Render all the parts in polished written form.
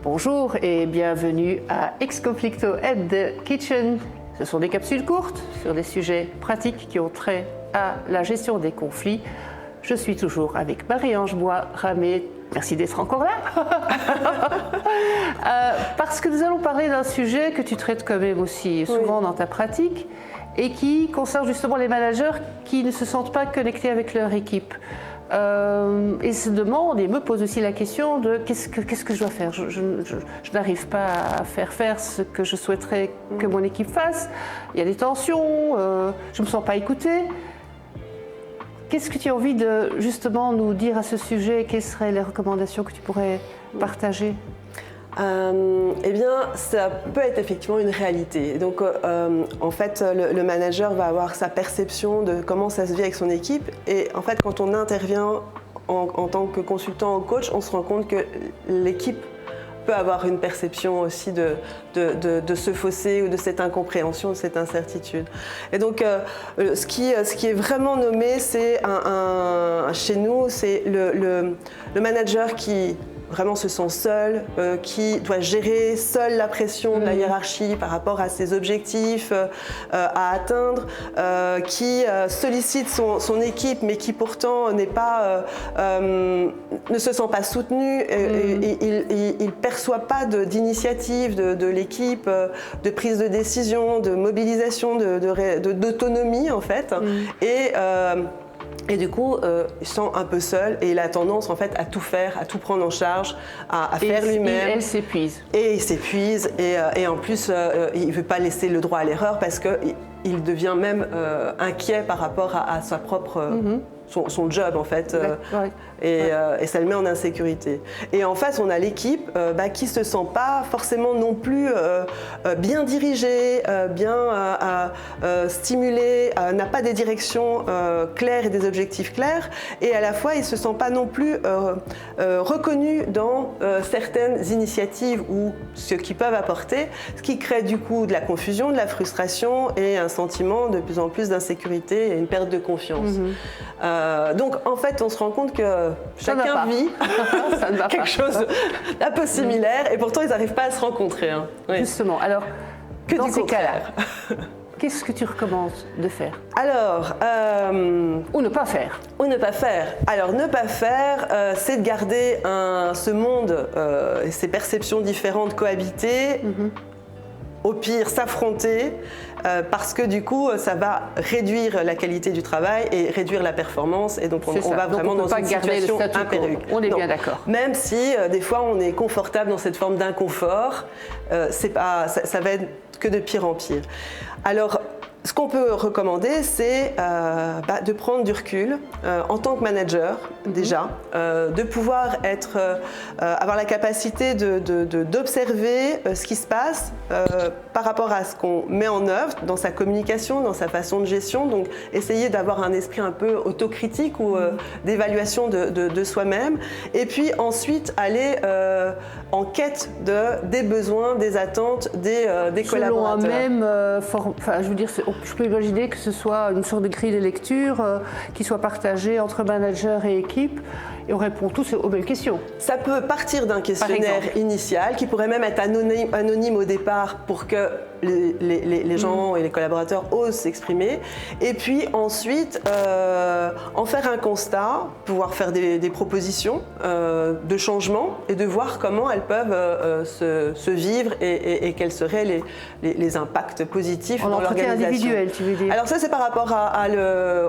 Bonjour et bienvenue à Ex Conflicto at the Kitchen. Ce sont des capsules courtes sur des sujets pratiques qui ont trait à la gestion des conflits. Je suis toujours avec Marie-Ange Bois-Ramé. Merci d'être encore là. Parce que nous allons parler d'un sujet que tu traites quand même aussi souvent dans ta pratique et qui concerne justement les managers qui ne se sentent pas connectés avec leur équipe. Et se demande et me pose aussi la question de qu'est-ce que je dois faire. Je n'arrive pas à faire ce que je souhaiterais que mon équipe fasse. Il y a des tensions, je ne me sens pas écoutée. Qu'est-ce que tu as envie de justement nous dire à ce sujet? Quelles seraient les recommandations que tu pourrais partager? Eh bien, ça peut être effectivement une réalité. Donc, en fait, le manager va avoir sa perception de comment ça se vit avec son équipe. Et en fait, quand on intervient en tant que consultant ou coach, on se rend compte que l'équipe peut avoir une perception aussi de ce fossé ou de cette incompréhension, de cette incertitude. Et donc, ce qui est vraiment nommé, c'est chez nous, c'est le manager qui vraiment se sent seul, qui doit gérer seul la pression de la hiérarchie par rapport à ses objectifs à atteindre, qui sollicite son équipe mais qui pourtant n'est pas, ne se sent pas soutenu, il ne perçoit pas d'initiative de l'équipe, de prise de décision, de mobilisation, d'autonomie en fait. Et du coup, il se sent un peu seul et il a tendance en fait à tout faire, à tout prendre en charge, à faire lui-même. Et elle s'épuise. Et il s'épuise et en plus, il ne veut pas laisser le droit à l'erreur parce qu'il devient même inquiet par rapport à sa propre... Son job en fait, et ça le met en insécurité. Et en face, on a l'équipe qui se sent pas forcément non plus bien dirigée, bien stimulée, n'a pas des directions claires et des objectifs clairs, et à la fois, il se sent pas non plus reconnu dans certaines initiatives ou ce qu'ils peuvent apporter, ce qui crée du coup de la confusion, de la frustration et un sentiment de plus en plus d'insécurité et une perte de confiance. Donc en fait, on se rend compte que chacun vit quelque chose d'un peu similaire et pourtant ils n'arrivent pas à se rencontrer. Hein. Oui. Justement, alors que dans ces cas-là, qu'est-ce que tu recommandes de faire? Alors, ou ne pas faire. Ou ne pas faire. Alors, ne pas faire, c'est de garder ce monde et ces perceptions différentes cohabiter. Au pire, s'affronter, parce que du coup, ça va réduire la qualité du travail et réduire la performance. Et donc, on va vraiment dans une situation impérieux. On est bien d'accord. Même si, des fois, on est confortable dans cette forme d'inconfort, ça va être que de pire en pire. Alors, ce qu'on peut recommander, c'est de prendre du recul en tant que manager, déjà, de pouvoir avoir la capacité d'observer ce qui se passe par rapport à ce qu'on met en œuvre dans sa communication, dans sa façon de gestion. Donc, essayer d'avoir un esprit un peu autocritique ou d'évaluation de soi-même. Et puis ensuite, aller en quête des besoins, des attentes des collaborateurs. Selon un même je veux dire, je peux imaginer que ce soit une sorte de grille de lecture qui soit partagée entre manager et équipe et on répond tous aux mêmes questions. Ça peut partir d'un questionnaire initial qui pourrait même être anonyme au départ pour que les gens et les collaborateurs osent s'exprimer. Et puis ensuite, en faire un constat, pouvoir faire des propositions de changement et de voir comment elles peuvent se vivre et quels seraient les impacts positifs dans l'organisation. Individuel, tu veux dire? Alors ça, c'est par rapport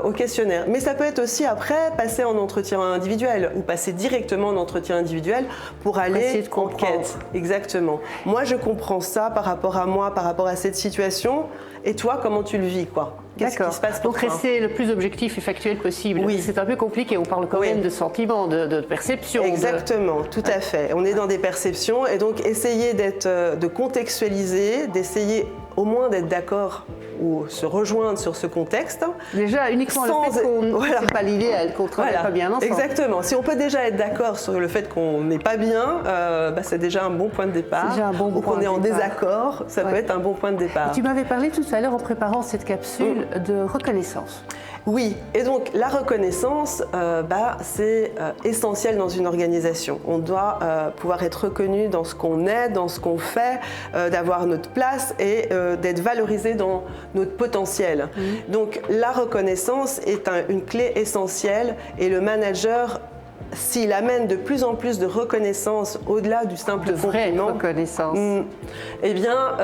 au questionnaire. Mais ça peut être aussi après passer en entretien individuel ou passer directement en entretien individuel pour aller en quête. Exactement. Moi, je comprends ça par rapport à moi, par rapport à cette situation. Et toi, comment tu le vis, quoi? Qu'est-ce qui se passe pour toi? Donc rester le plus objectif et factuel possible. Oui. C'est un peu compliqué, on parle quand même de sentiments, de perceptions. Exactement, tout à fait. On est dans des perceptions et donc essayer de contextualiser, d'essayer au moins d'être d'accord ou se rejoindre sur ce contexte. Déjà, uniquement le fait qu'on c'est pas l'idéal, qu'on travaille pas bien ensemble. Exactement. Si on peut déjà être d'accord sur le fait qu'on n'est pas bien, c'est déjà un bon point de départ. Ou qu'on est en désaccord, ça peut être un bon point de départ. Et tu m'avais parlé tout à l'heure en préparant cette capsule de reconnaissance. Oui, et donc la reconnaissance, c'est essentiel dans une organisation. On doit pouvoir être reconnu dans ce qu'on est, dans ce qu'on fait, d'avoir notre place et d'être valorisé dans notre potentiel. Donc la reconnaissance est une clé essentielle et le manager, s'il amène de plus en plus de reconnaissance au-delà du simple compliment, reconnaissance. Eh bien,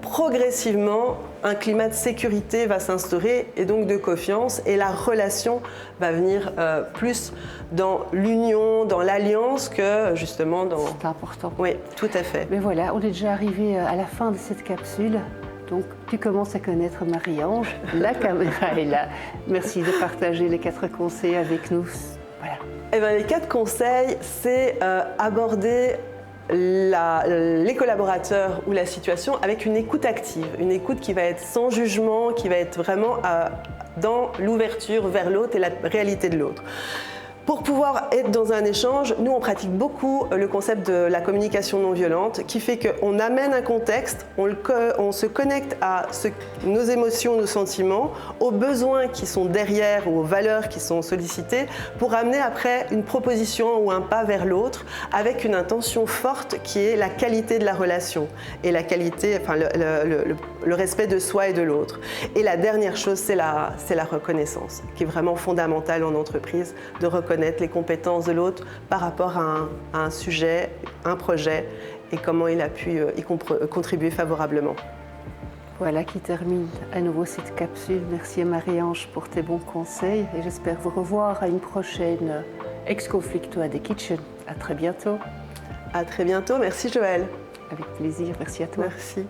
progressivement, un climat de sécurité va s'instaurer et donc de confiance, et la relation va venir plus dans l'union, dans l'alliance que justement dans... C'est important. Oui, tout à fait. Mais voilà, on est déjà arrivé à la fin de cette capsule. Donc, tu commences à connaître Marie-Ange. La caméra est là. Merci de partager les 4 conseils avec nous. Voilà. Eh bien, les 4 conseils, c'est aborder les collaborateurs ou la situation avec une écoute active, une écoute qui va être sans jugement, qui va être vraiment dans l'ouverture vers l'autre et la réalité de l'autre. Pour pouvoir être dans un échange, nous on pratique beaucoup le concept de la communication non violente qui fait qu'on amène un contexte, on se connecte à nos émotions, nos sentiments, aux besoins qui sont derrière ou aux valeurs qui sont sollicitées pour amener après une proposition ou un pas vers l'autre avec une intention forte qui est la qualité de la relation et la qualité, enfin le respect de soi et de l'autre. Et la dernière chose, c'est la reconnaissance qui est vraiment fondamentale en entreprise, de reconnaître les compétences de l'autre par rapport à un sujet, un projet et comment il a pu y contribuer favorablement. Voilà qui termine à nouveau cette capsule. Merci à Marie-Ange pour tes bons conseils et j'espère vous revoir à une prochaine Ex Conflicto at the Kitchen. À très bientôt. À très bientôt. Merci Joël. Avec plaisir. Merci à toi. Merci.